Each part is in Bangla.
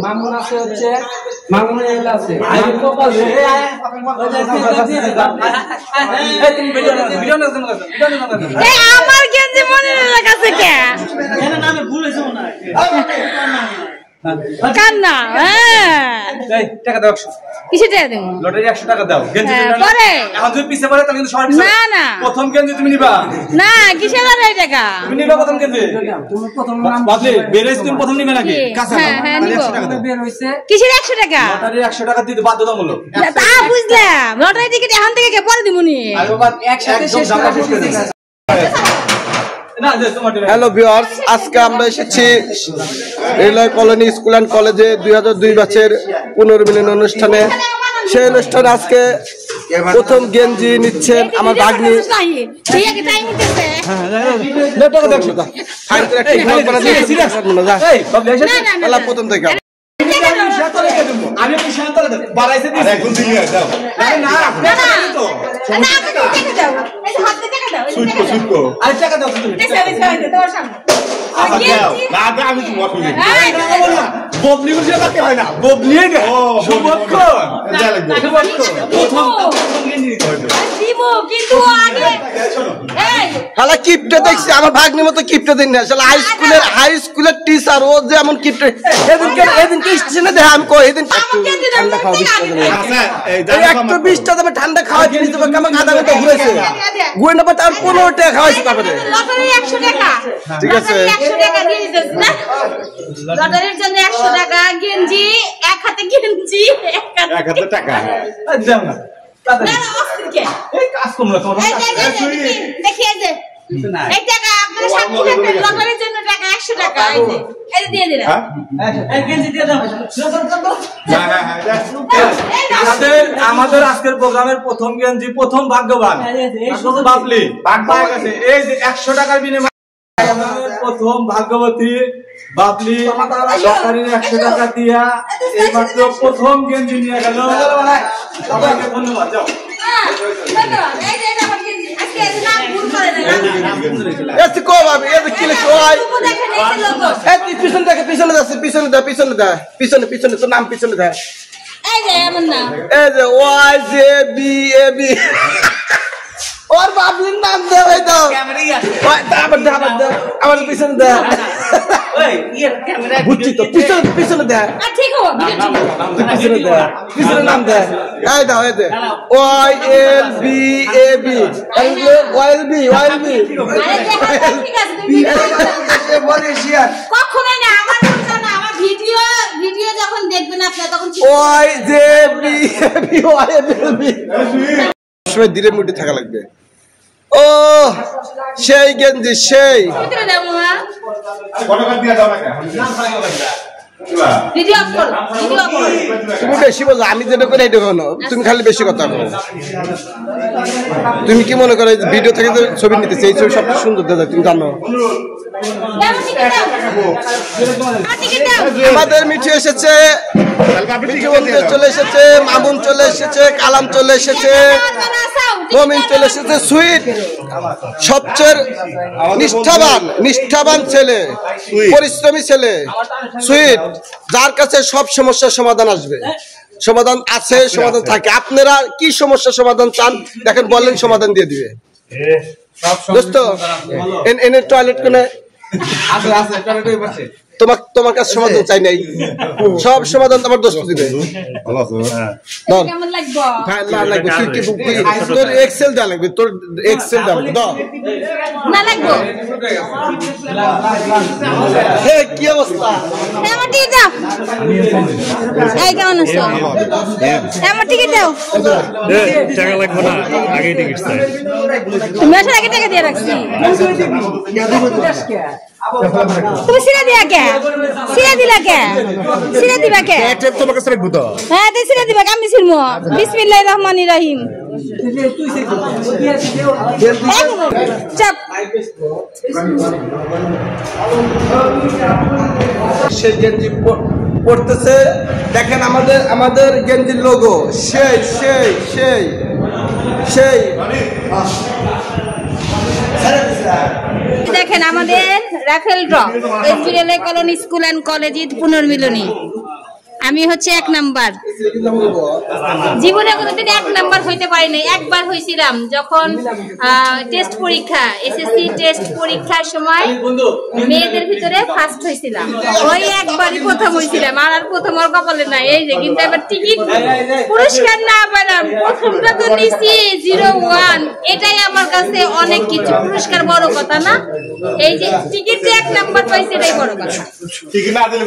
মামুন আছে হচ্ছে মামুন আছে আমার গেঞ্জি মনে কাছে কে কান্না টাকা দাও কিসে টাকা দেবো লটারি 100 টাকা দাও গেঞ্জি পরে এখন যদি পিছে পড়ে তাহলে কিন্তু সবাই না না প্রথম গেঞ্জি তুমি নিবা না কিসে লটারি টাকা তুমি নিবা প্রথম গেঞ্জি তুমি প্রথম বাদলে বেরেস তুমি প্রথম নিবে নাকি কাঁচা হ্যাঁ 100 টাকা দাও বের হইছে কিসের 100 টাকা লটারি 100 টাকা দিতে বাধ্যতামূলক তা বুঝলাম লটারি টিকিট এখন থেকে কে পরে দিমুনি আর বাবা একসাথে শেষ করে দিই হ্যালো ভিউয়ার্স, আজকে আমরা এসেছি রেলওয়ে কলোনি স্কুল অ্যান্ড কলেজে 2002 ব্যাচের পুনর্মিলন অনুষ্ঠানে। সেই অনুষ্ঠানে আজকে প্রথম গেঞ্জি নিচ্ছেন আমার ভাগ্নি। প্রথম থেকে আমি সিদ্ধান্ত দেব বাড়াইছে দিছি এখন দিয়ে দাও না না হাত থেকে টাকা দাও সুটকো আরে টাকা দাও তুমি তোমার সামনে দাদা আমি তোমার না ববলি গুলো যেতে হয় না ববলি গে শুভক্ষণ প্রথম দিমো কিন্তু আগে এই শালা কিপটে দেখছি আমার ভাগ্নির মতো কিপটে দিন না শালা হাই স্কুলের টিচার ও যে এমন কিপটে এদিন কি স্টেশনে দেখ আমি কই এদিন ঠান্ডা খাওয়া 20 টাকা দামে ঠান্ডা খাওয়া জিনিস দেবো কেমন আধা ঘন্টা ঘুরেছে ঘুরে নেবো তার 15 টাকা খাওয়াইছে তারপরে লটারি 100 টাকা ঠিক আছে 100 টাকা দিয়ে দিতেছ না লটারির জন্য 100 টাকা গেঞ্জি এক হাতে গেঞ্জি এক হাতে টাকা দাও না না অস্তিকে এই কাজ তোমরা তোমার দেখি এই যে এই টাকা আপনারা সাক্ষী রাখেন লটারির জন্য টাকা 100 টাকা এই যে দিয়ে দিলাম এই গেঞ্জি দিয়ে দাও আমাদের আজকের প্রোগ্রামের প্রথম গেঞ্জি প্রথম ভাগ্যবান বাবলি পাওয়া গেছে এই যে 100 টাকার বিনিময়ে প্রথম ভাগ্যবতী বাবলি লটারির 100 টাকা দিয়া এইমাত্র প্রথম গেঞ্জি নিয়ে গেল। সবাইকে ধন্যবাদ। যাও পিছনে তোর নাম পিছনে দেয় ওর বাবলির নাম দেয় আমার পিছনে দেয় বুঝছি তো পিছনে দেয় পিছনে নাম দেয় এই দাও এই দে YLBAB মালয়েশিয়ান কখনোই না আমার না আমার ভিডিও যখন দেখবেন আপনারা তখন YJBAB সময় ধীরে মুঠে থাকা লাগবে। ও সেই গেঞ্জি সেই তুমি বেশি বলো আমি যেটা করে এটা কোনো তুমি খালি বেশি কথা বলো। তুমি কি মনে করো ভিডিও থেকে ছবি নিতেছে এই ছবি সবচেয়ে সুন্দর দেখা তুমি জানো। আমাদের মিঠু এসেছে, চলে এসেছে, মামুন চলে এসেছে, কালাম চলে এসেছে, মমিন চলে এসেছে, সুইট সবচেয়ে নিষ্ঠাবান ছেলে, পরিশ্রমী ছেলে সুইট, যার কাছে সব সমস্যার সমাধান আসবে, সমাধান আছে, সমাধান থাকে। আপনারা কি সমস্যার সমাধান চান দেখেন বলেন, সমাধান দিয়ে দিবে। দোস্ত এনে টয়লেট কোনে তোমার কাছে সমাধান চাই নাই, সব সমাধান তোমার দোস্ত দিবে। তোর এক্সেল দেওয়া লাগবে, তোর এক্সেল দেওয়া লাগবে। কি অবস্থা কেমন আছো? আমার টিকিট দাও। টাকা লাগবে না, আগে টিকিট চাই। তুমি আসার আগে টাকা দিয়ে রাখছি। তুমি সিরা দিয়া কে? সিরা দিলা কে? সিরা দিবা কে? তোমার কাছে রাখবো তো। হ্যাঁ তো সিরা দিবা, আমি ছিলমু। বিসমিল্লাহির রহমানির রহিম। চাপ সেই গেঞ্জি পড়তেছে, দেখেন আমাদের গেঞ্জির লোগো সেই সেই সেই সেই দেখেন আমাদের raffle draw SBLA colony school and college Eid পুনর্মিলনী। আমি হচ্ছে 1 নাম্বার। জীবনে কোনোদিন 1 নাম্বার হইতে পারি নাই। একবার হয়েছিলাম যখন টেস্ট পরীক্ষা, এসএসসি টেস্ট পরীক্ষার সময় মেয়েদের ভিতরে ফার্স্ট হয়েছিলাম। ওই একবারই প্রথম হয়েছিলাম, আর প্রথম আর কপালে নাই। এই যে কিন্তু এবার টিকিট পুরস্কার না পেলাম, প্রথমটা তো নিছি 01। এটাই আমার কাছে অনেক কিছু। পুরস্কার বড় কথা না, এই যে টিকিট যে 1 নাম্বার পাইছে এটাই বড় কথা। টিকিট না দিলে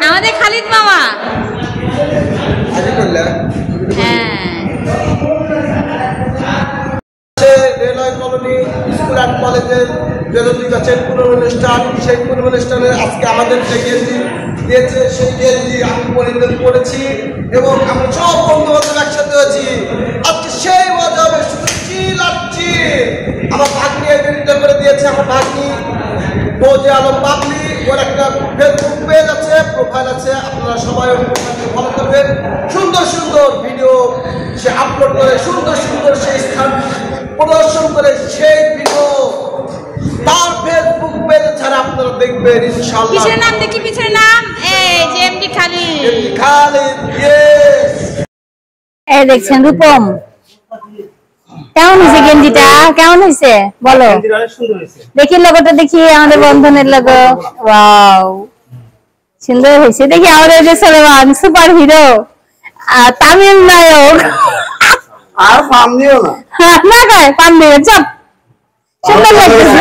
আমাদের খালিদ মামা। রেলওয়ে কলোনি স্কুল অ্যান্ড কলেজের পুনর্মিলন, সেই পুনর্মিলনের আজকে আমাদের যে গেঞ্জি দিয়েছে সেই গেঞ্জি আমি পরিধান করেছি এবং আমি সব বন্ধু বান্ধব একসাথে হয়েছি। আজকে সেই মজা হবে, শুধু চিল আর চিল। আমার ভাগ্নি এডিটটা করে দিয়েছে, আমার ভাগ্নি বোঝে আলম বাবলি। ওর একটা ফেসবুক পেজ আছে, প্রোফাইল আছে, আপনারা সবাই ওর প্রোফাইলকে ফলো করবেন। সুন্দর সুন্দর ভিডিও সে আপলোড করে, সুন্দর সুন্দর সেই স্থান প্রদর্শন করে সেই ভিডিও তার ফেসবুক পেজ ছাড়া আপনারা দেখবেন ইনশাআল্লাহ। কিসের নাম দেখি? পিছের নাম এই যে এমডি খালিদ। খালিদ, ইয়েস। এই দেখছেন রূপম, কেমন হয়েছে গেঞ্জিটা? কেমন হয়েছে বলো? দেখি লোগোটা, দেখি আমাদের বন্ধনের লোগো। ওয়াও, সুন্দর হয়েছে। দেখি আমাদের যে সলমান সুপার হিরো, তামিল নায়ক। আর পাম দিও না, না গায় পাম দিও, চুপ। সুন্দর লাগছে,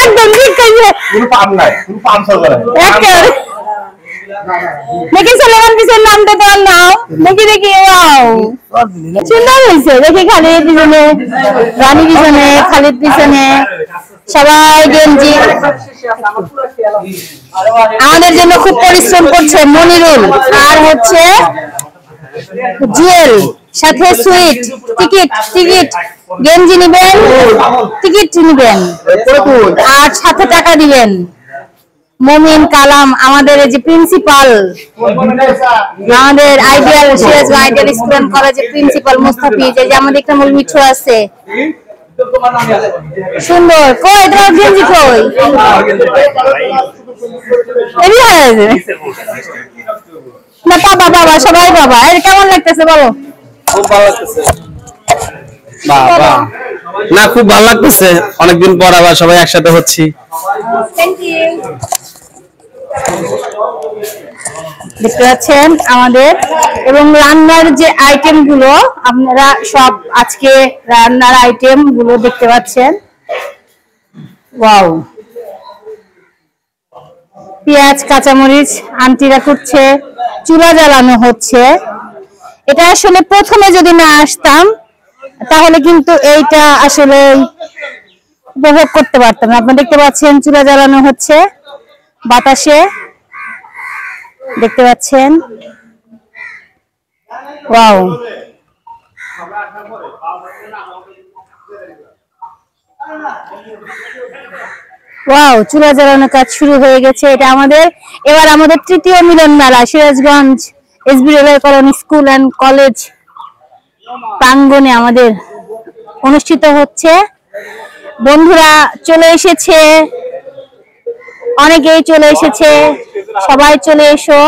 একদম ঠিক কইছে। কোনো পাম নাই, কোনো পাম সরকার নাই। একেবারে দেখি সলমান পিছের নামটা তোমার নাম দেখি। দেখি ওয়াও, সুন্দর হয়েছে। দেখি খালিদ পিছনে, রানী পিছনে, খালিদ পিছনে, সবাই গেঞ্জি। আমাদের জন্য খুব পরিশ্রম করছে মনিরুল, আর হচ্ছে জুয়েল, সাথে সুইট। টিকিট টিকিট গেঞ্জি নিবেন, টিকিট নিবেন, আর সাথে টাকা দিবেন। মমিন কালাম, আমাদের এই যে প্রিন্সিপাল, আমাদের ideal Siraj ideal school and কলেজের প্রিন্সিপাল মুস্তাফিজ, এই যে আমাদের একটা মূল মিঠু আছে। সুন্দর। কই তোমার গেঞ্জি কই? না বাবা, বাবা সবাই বাবা। এর কেমন লাগতেছে বলো? খুব ভালো লাগতেছে বাবা। না খুব ভালো লাগতেছে, অনেকদিন পর আবার সবাই একসাথে হচ্ছি। Thank you. দেখতে পাচ্ছেন আমাদের এবং রান্নার যে আইটেম গুলো, আপনারা সব আজকে রান্নার আইটেম গুলো দেখতে পাচ্ছেন। ওয়াও, পেঁয়াজ কাঁচামরিচ আন্টিরা করছে, চুলা জ্বালানো হচ্ছে। এটা আসলে প্রথমে যদি না আসতাম তাহলে কিন্তু এইটা আসলে উপভোগ করতে পারতাম না। আপনারা দেখতে পাচ্ছেন চুলা জ্বালানো হচ্ছে বাতাসে, দেখতে পাচ্ছেন। ওয়াও, ওয়াও, চুলা জ্বালানোর কাজ শুরু হয়ে গেছে। এটা আমাদের এবার আমাদের তৃতীয় মিলন মেলা Sirajganj SBLA colony school and college প্রাঙ্গণে আমাদের অনুষ্ঠিত হচ্ছে। বন্ধুরা চলে এসেছে, অনেকেই চলে এসেছে, সবাই চলে এসো।